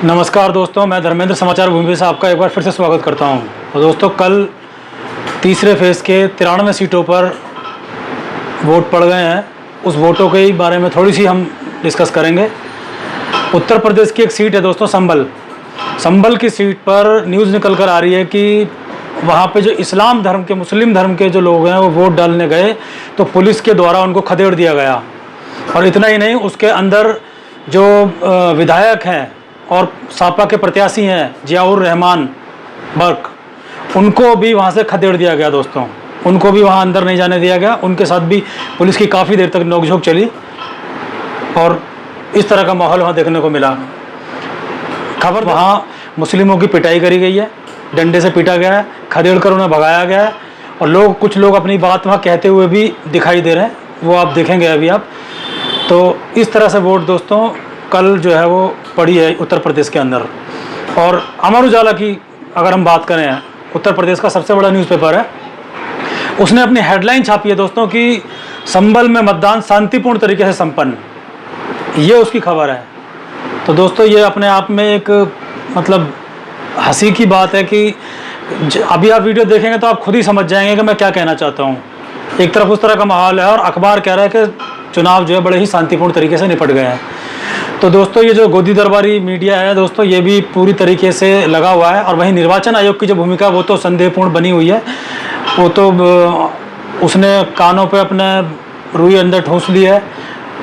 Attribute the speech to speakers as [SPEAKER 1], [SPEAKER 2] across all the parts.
[SPEAKER 1] नमस्कार दोस्तों, मैं धर्मेंद्र समाचार भूमि से आपका एक बार फिर से स्वागत करता हूं। तो दोस्तों, कल तीसरे फेज़ के 93 सीटों पर वोट पड़ गए हैं। उस वोटों के बारे में थोड़ी सी हम डिस्कस करेंगे। उत्तर प्रदेश की एक सीट है दोस्तों, संभल की सीट पर न्यूज़ निकल कर आ रही है कि वहाँ पे जो इस्लाम धर्म के, मुस्लिम धर्म के जो लोग हैं वो वोट डालने गए तो पुलिस के द्वारा उनको खदेड़ दिया गया। और इतना ही नहीं, उसके अंदर जो विधायक हैं और सापा के प्रत्याशी हैं जियाउर रहमान बर्क, उनको भी वहाँ से खदेड़ दिया गया दोस्तों। उनको भी वहाँ अंदर नहीं जाने दिया गया। उनके साथ भी पुलिस की काफ़ी देर तक नोकझोंक चली और इस तरह का माहौल वहाँ देखने को मिला। खबर, वहाँ मुस्लिमों की पिटाई करी गई है, डंडे से पीटा गया है, खदेड़ कर उन्हें भगाया गया है। और कुछ लोग अपनी बात वहाँ कहते हुए भी दिखाई दे रहे हैं, वो आप देखेंगे अभी आप। तो इस तरह से वोट दोस्तों कल जो है वो पड़ी है उत्तर प्रदेश के अंदर। और अमर उजाला की अगर हम बात करें, उत्तर प्रदेश का सबसे बड़ा न्यूज़पेपर है, उसने अपनी हेडलाइन छापी है दोस्तों कि संभल में मतदान शांतिपूर्ण तरीके से संपन्न, ये उसकी खबर है। तो दोस्तों, ये अपने आप में एक मतलब हंसी की बात है कि अभी आप वीडियो देखेंगे तो आप खुद ही समझ जाएंगे कि मैं क्या कहना चाहता हूँ। एक तरफ उस तरह का माहौल है और अखबार कह रहा है कि चुनाव जो है बड़े ही शांतिपूर्ण तरीके से निपट गए हैं। तो दोस्तों, ये जो गोदी दरबारी मीडिया है दोस्तों, ये भी पूरी तरीके से लगा हुआ है। और वहीं निर्वाचन आयोग की जो भूमिका वो तो संदेहपूर्ण बनी हुई है। वो तो उसने कानों पे अपने रुई अंदर ठूंस ली है,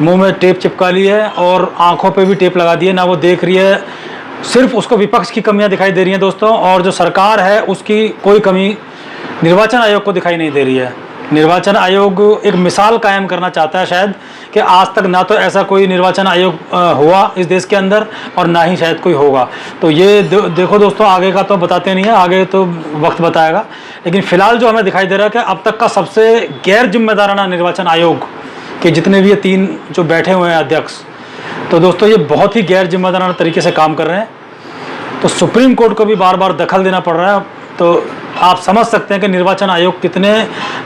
[SPEAKER 1] मुंह में टेप चिपका ली है और आंखों पे भी टेप लगा दी है, ना वो देख रही है। सिर्फ उसको विपक्ष की कमियां दिखाई दे रही हैं दोस्तों, और जो सरकार है उसकी कोई कमी निर्वाचन आयोग को दिखाई नहीं दे रही है। निर्वाचन आयोग एक मिसाल कायम करना चाहता है शायद, कि आज तक ना तो ऐसा कोई निर्वाचन आयोग हुआ इस देश के अंदर और ना ही शायद कोई होगा। तो ये देखो दोस्तों, आगे का तो बताते नहीं है, आगे तो वक्त बताएगा। लेकिन फिलहाल जो हमें दिखाई दे रहा है कि अब तक का सबसे गैर जिम्मेदाराना निर्वाचन आयोग के जितने भी ये 3 जो बैठे हुए हैं अध्यक्ष, तो दोस्तों ये बहुत ही गैर जिम्मेदाराना तरीके से काम कर रहे हैं। तो सुप्रीम कोर्ट को भी बार बार दखल देना पड़ रहा है। तो आप समझ सकते हैं कि निर्वाचन आयोग कितने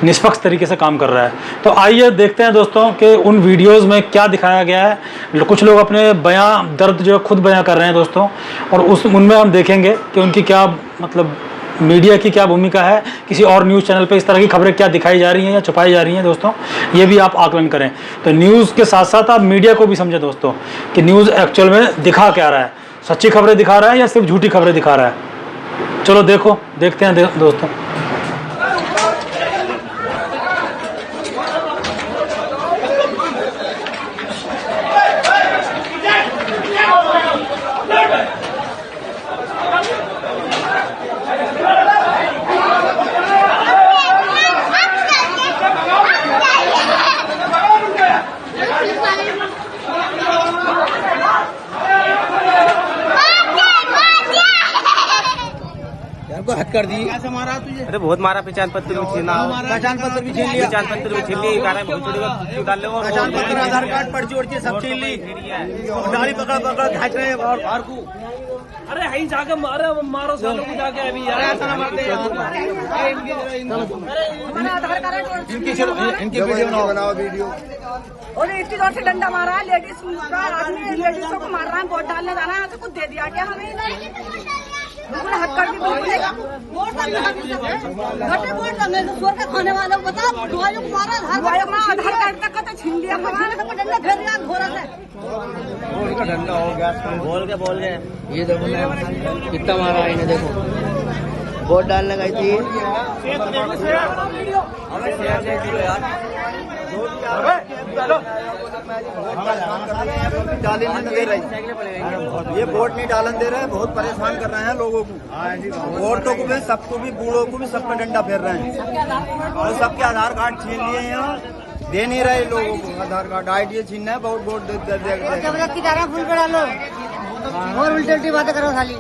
[SPEAKER 1] निष्पक्ष तरीके से काम कर रहा है। तो आइए देखते हैं दोस्तों कि उन वीडियोस में क्या दिखाया गया है। कुछ लोग अपने बयां, दर्द जो है खुद बयां कर रहे हैं दोस्तों, और उनमें हम देखेंगे कि उनकी क्या मतलब मीडिया की क्या भूमिका है, किसी और न्यूज़ चैनल पे इस तरह की खबरें क्या दिखाई जा रही हैं या छुपाई जा रही हैं दोस्तों, ये भी आप आकलन करें। तो न्यूज़ के साथ साथ आप मीडिया को भी समझें दोस्तों कि न्यूज़ एक्चुअल में दिखा क्या रहा है, सच्ची खबरें दिखा रहा है या सिर्फ झूठी खबरें दिखा रहा है। चलो देखते हैं दोस्तों।
[SPEAKER 2] हद कर दी।
[SPEAKER 3] कैसे मारा तुझे?
[SPEAKER 2] अरे बहुत मारा, पहचान पत्र भी छीना,
[SPEAKER 3] पहचान पत्र भी छीन लिया,
[SPEAKER 2] पहचान पत्र भी छीन ली, क्यों डाल ले,
[SPEAKER 3] पहचान पत्र, आधार कार्ड, पर्ची वर्ची सब छीन ली, गाड़ी पकड़ घाच रहे हैं और को।
[SPEAKER 4] अरे यहीं जाके मारो सालों को जाके अभी यार,
[SPEAKER 3] ऐसा ना मारते इनकी वीडियो बनाओ वीडियो।
[SPEAKER 5] और इतनी जोर से डंडा मारा है, लेडीजों को मार रहा है, वोट डालने जाना है तो कुछ दे दिया क्या हमें? बिल्कुल हद कर दी, वोट खाने वालों को बता, आधार कार्ड तक का तो छीन लिया, डंडा फेर दिया घोड़ा से।
[SPEAKER 2] डंडा हो गया, बोल गए।
[SPEAKER 3] ये देखो मैं कितना मारा है इन्हें, देखो वोट डालने गई थी। डालने नहीं दे रही, ये वोट नहीं डालन दे रहे हैं, बहुत परेशान कर रहे हैं लोगों को। औरतों को भी, सबको भी, बूढ़ों को भी, सब पे डंडा फेर रहे हैं और सबके आधार कार्ड छीन लिए हैं। यहाँ दे नहीं रहे लोगों को आधार कार्ड, आईडी छीनना है, बहुत वोट और उल्टी उल्टी बातें करो खाली।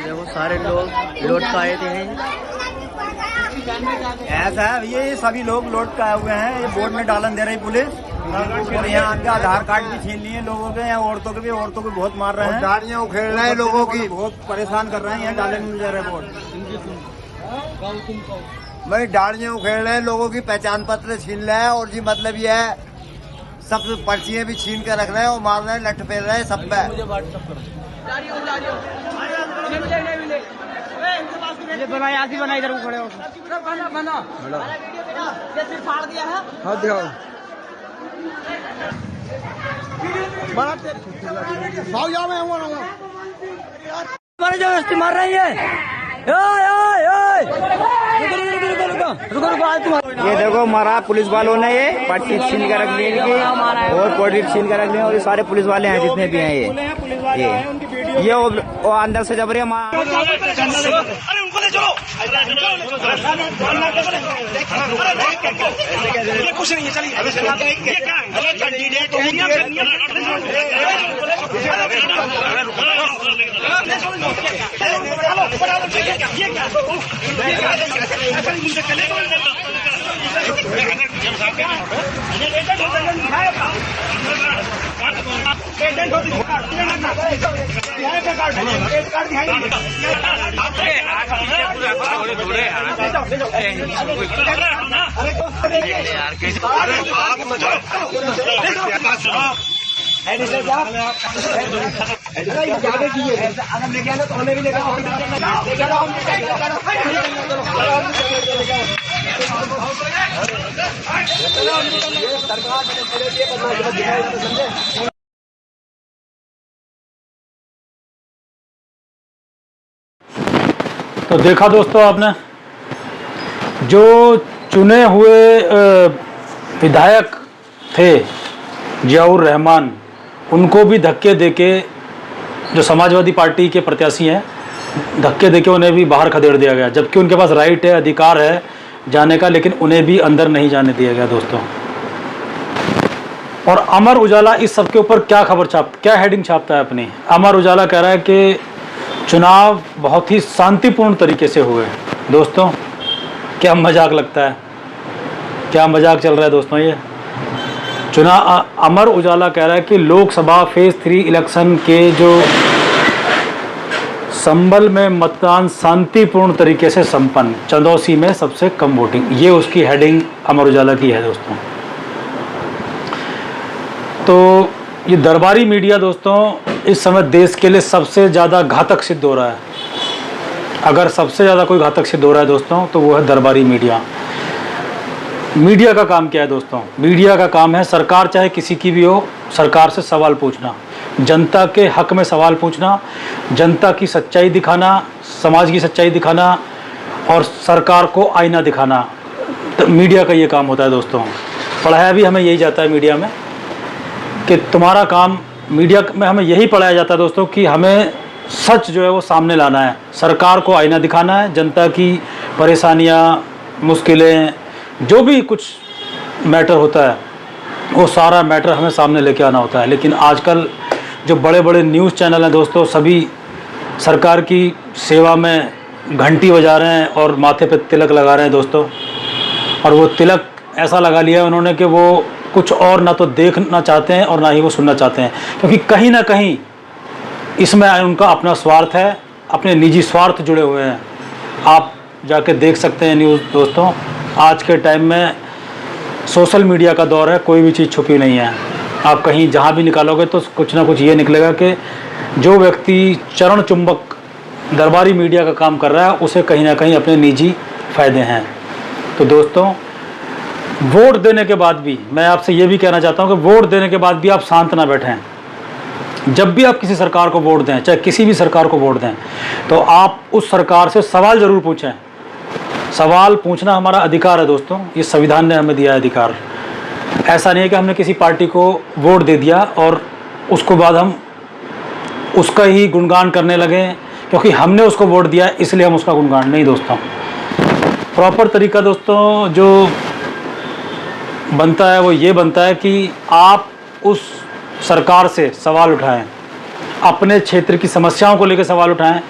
[SPEAKER 3] देखो सारे लोग लौट के आए थे, ऐसा है ये सभी लोग लौट के आए हुए हैं। ये वोट नहीं डालन दे रही पुलिस, और यहाँ आके आधार कार्ड भी छीन लिए लोगों के। यहाँ औरतों के बहुत मार रहे हैं, गाड़ियाँ उखेड़ रहे हैं लोगों की, बहुत परेशान कर रहे हैं। यहाँ डालने नहीं दे रहे वोट। भाई गाड़ियाँ उखेड़ रहे हैं लोगों की, पहचान पत्र छीन रहे हैं, और जी मतलब ये है सब पर्चियाँ भी छीन के रख रहे हैं और मार रहे हैं, लट फेर रहे हैं सब पे।
[SPEAKER 2] ये बनाया आसी बना इधर खड़े हो हाँ दिखाओ भाव जाओ मैं हमारे जबरदस्ती मार रही है ये देखो मारा पुलिस वालों ने ये पट्टी छीन कर रख ली इनकी और पट्टी छीन कर रख ली और ये सारे पुलिस वाले हैं जितने भी हैं ये वो अंदर से जबरिया मार
[SPEAKER 6] अरे उनको ले चलो ये कुछ नहीं है चलिए ये क्या
[SPEAKER 1] तो देखा दोस्तों आपने, जो चुने हुए विधायक थे जियाउर रहमान, उनको भी धक्के देके, जो समाजवादी पार्टी के प्रत्याशी हैं, धक्के देके उन्हें भी बाहर खदेड़ दिया गया, जबकि उनके पास राइट है, अधिकार है जाने का, लेकिन उन्हें भी अंदर नहीं जाने दिया गया दोस्तों। और अमर उजाला इस सब के ऊपर क्या हेडिंग छापता है अपनी। अमर उजाला कह रहा है कि चुनाव बहुत ही शांतिपूर्ण तरीके से हुए। दोस्तों क्या मजाक लगता है, क्या मजाक चल रहा है दोस्तों। ये अमर उजाला कह रहा है कि लोकसभा फेज 3 इलेक्शन के जो संभल में मतदान शांतिपूर्ण तरीके से संपन्न, चंदौसी में सबसे कम वोटिंग, ये उसकी हेडिंग अमर उजाला की है दोस्तों। तो ये दरबारी मीडिया दोस्तों इस समय देश के लिए सबसे ज़्यादा घातक सिद्ध हो रहा है। अगर सबसे ज़्यादा कोई घातक सिद्ध हो रहा है दोस्तों तो वो है दरबारी मीडिया। मीडिया का काम क्या है दोस्तों? मीडिया का काम है, सरकार चाहे किसी की भी हो, सरकार से सवाल पूछना, जनता के हक में सवाल पूछना, जनता की सच्चाई दिखाना, समाज की सच्चाई दिखाना और सरकार को आईना दिखाना। तो मीडिया का ये काम होता है दोस्तों। पढ़ाया भी हमें यही जाता है मीडिया में कि तुम्हारा काम, मीडिया में हमें यही पढ़ाया जाता है दोस्तों कि हमें सच जो है वो सामने लाना है, सरकार को आईना दिखाना है, जनता की परेशानियाँ, मुश्किलें, जो भी कुछ मैटर होता है वो सारा मैटर हमें सामने लेके आना होता है। लेकिन आजकल जो बड़े बड़े न्यूज़ चैनल हैं दोस्तों, सभी सरकार की सेवा में घंटी बजा रहे हैं और माथे पे तिलक लगा रहे हैं दोस्तों। और वो तिलक ऐसा लगा लिया है उन्होंने कि वो कुछ और ना तो देखना चाहते हैं और ना ही वो सुनना चाहते हैं, क्योंकि कहीं ना कहीं इसमें उनका अपना स्वार्थ है, अपने निजी स्वार्थ जुड़े हुए हैं। आप जाके देख सकते हैं न्यूज़ दोस्तों। आज के टाइम में सोशल मीडिया का दौर है, कोई भी चीज़ छुपी नहीं है। आप कहीं जहाँ भी निकालोगे तो कुछ ना कुछ ये निकलेगा कि जो व्यक्ति चरण चुंबक दरबारी मीडिया का काम कर रहा है उसे कहीं ना कहीं अपने निजी फ़ायदे हैं। तो दोस्तों वोट देने के बाद भी मैं आपसे ये भी कहना चाहता हूँ कि वोट देने के बाद भी आप शांत ना बैठें। जब भी आप किसी सरकार को वोट दें, चाहे किसी भी सरकार को वोट दें, तो आप उस सरकार से सवाल ज़रूर पूछें। सवाल पूछना हमारा अधिकार है दोस्तों, ये संविधान ने हमें दिया है अधिकार। ऐसा नहीं है कि हमने किसी पार्टी को वोट दे दिया और उसको बाद हम उसका ही गुणगान करने लगे क्योंकि हमने उसको वोट दिया इसलिए हम उसका गुणगान नहीं दोस्तों। प्रॉपर तरीका दोस्तों जो बनता है वो ये बनता है कि आप उस सरकार से सवाल उठाएं, अपने क्षेत्र की समस्याओं को लेकर सवाल उठाएं,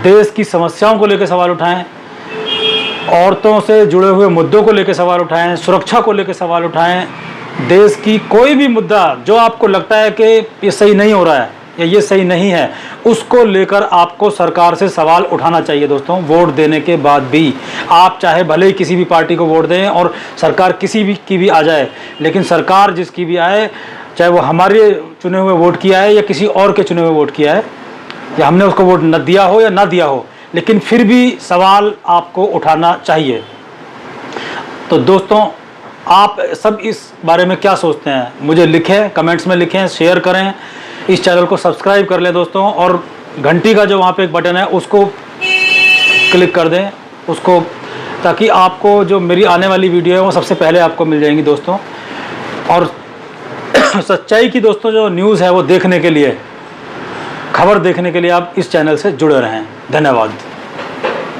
[SPEAKER 1] देश की समस्याओं को लेकर सवाल उठाएं, औरतों से जुड़े हुए मुद्दों को लेकर सवाल उठाएं, सुरक्षा को लेकर सवाल उठाएं, देश की कोई भी मुद्दा जो आपको लगता है कि ये सही नहीं हो रहा है या ये सही नहीं है, उसको लेकर आपको सरकार से सवाल उठाना चाहिए दोस्तों। वोट देने के बाद भी आप चाहे भले ही किसी भी पार्टी को वोट दें और सरकार किसी भी की भी आ जाए, लेकिन सरकार जिसकी भी आए, चाहे वो हमारे चुने हुए वोट की आए या किसी और के चुने हुए वोट की आए, या हमने उसको वोट न दिया हो या ना दिया हो, लेकिन फिर भी सवाल आपको उठाना चाहिए। तो दोस्तों, आप सब इस बारे में क्या सोचते हैं, मुझे लिखें, कमेंट्स में लिखें, शेयर करें, इस चैनल को सब्सक्राइब कर लें दोस्तों, और घंटी का जो वहाँ पे एक बटन है उसको क्लिक कर दें उसको, ताकि आपको जो मेरी आने वाली वीडियो है वो सबसे पहले आपको मिल जाएंगी दोस्तों। और सच्चाई की दोस्तों जो न्यूज़ है वो देखने के लिए, खबर देखने के लिए आप इस चैनल से जुड़े रहें। धन्यवाद।